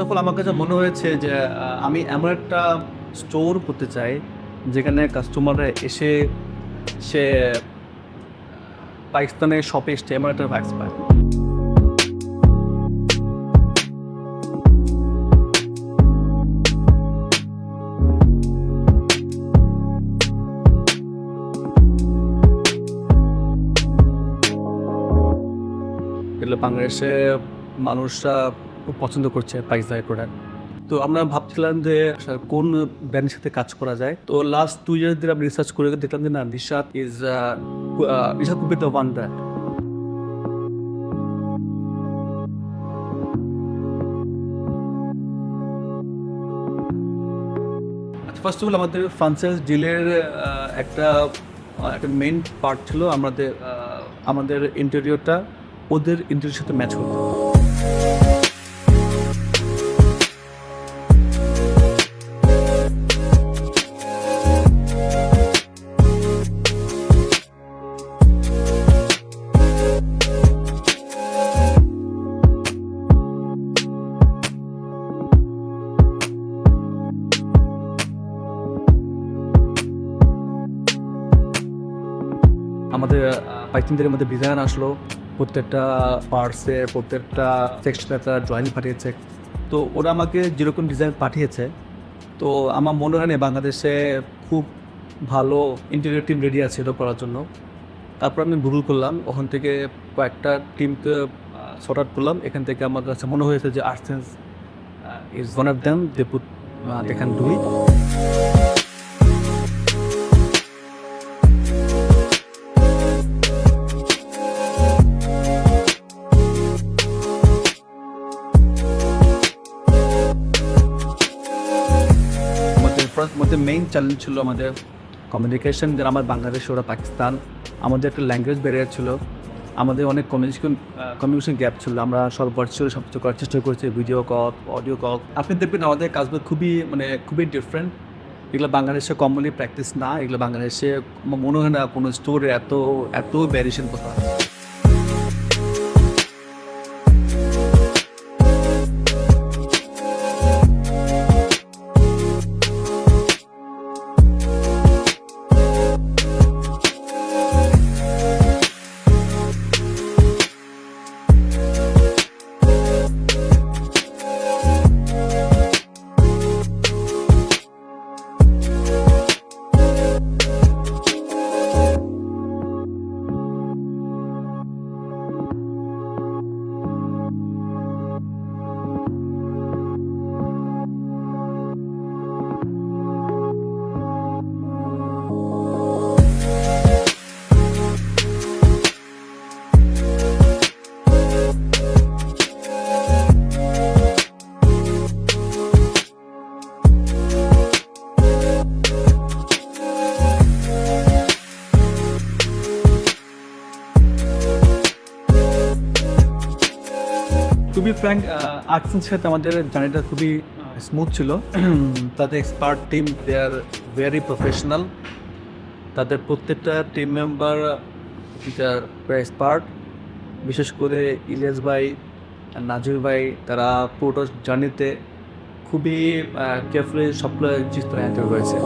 Of all আমার কাছে মনে হয়েছে যে আমি এমন একটা স্টোর করতে চাই যেখানে কাস্টমাররা এসে সে পাকিস্তানের শপে এসছে এমন একটা ভাইবস পায়। এগুলো বাংলাদেশে মানুষরা খুব পছন্দ করছে পাকিস্তানি প্রোডাক্ট। তো আমরা ভাবছিলাম যে কোন ব্র্যান্ডের সাথে কাজ করা যায়। তো লাস্ট 2 ইয়ার্স ধরে আমি রিসার্চ করে দেখলাম যে না, Nishat could be the one brand. First of all আমাদের ফ্রান্সাইজ ডিলের একটা মেইন পার্ট ছিল আমাদের ইন্টেরিয়রটা ওদের ইন্টেরিয়রের সাথে ম্যাচ হতো। আমাদের পাইকিংদের মধ্যে ডিজাইন আসলো, প্রত্যেকটা পার্টসের প্রত্যেকটা সেকশনে একটা ড্রয়িং পাঠিয়েছে। তো ওরা আমাকে যেরকম ডিজাইন পাঠিয়েছে, তো আমার মনে হয় না বাংলাদেশে খুব ভালো ইন্টেরিয়র টিম রেডি আছে এটা করার জন্য। তারপর আমি গুগল করলাম, ওখান থেকে কয়েকটা টিমকে সর্ট আউট করলাম। এখান থেকে আমার কাছে মনে হয়েছে যে Artsense is one of them, they can do it. মধ্যে মেইন চ্যালেঞ্জ ছিল আমাদের কমিউনিকেশন, যেন আমার বাংলাদেশ ওরা পাকিস্তান, আমাদের একটা ল্যাঙ্গুয়েজ ব্যারিয়ার ছিল, আমাদের অনেক কমিউনিকেশন গ্যাপ ছিল। আমরা সব ভার্চুয়ালি সব কিছু করার চেষ্টা করেছি, ভিডিও কল, অডিও কল। আপনি দেখবেন আমাদের কাজগুলো খুবই ডিফারেন্ট। এগুলো বাংলাদেশে কমনলি প্র্যাকটিস না। এগুলো বাংলাদেশে আমার মনে হয় না কোনো স্টোরে এত ভ্যারিয়েশন কোথাও। টু বি ফ্র্যাঙ্ক, আর্টসের সাথে আমাদের জার্নিটা খুবই স্মুথ ছিল। তাদের expert team, they are very professional. তাদের প্রত্যেকটা টিম মেম্বার এক্সপার্ট। বিশেষ করে ইলিয়াস ভাই, নাজির ভাই, তারা পুরোটা জার্নিতে খুবই কেয়ারফুলি সবগুলো জিনিস হ্যান্ডেল করেছে।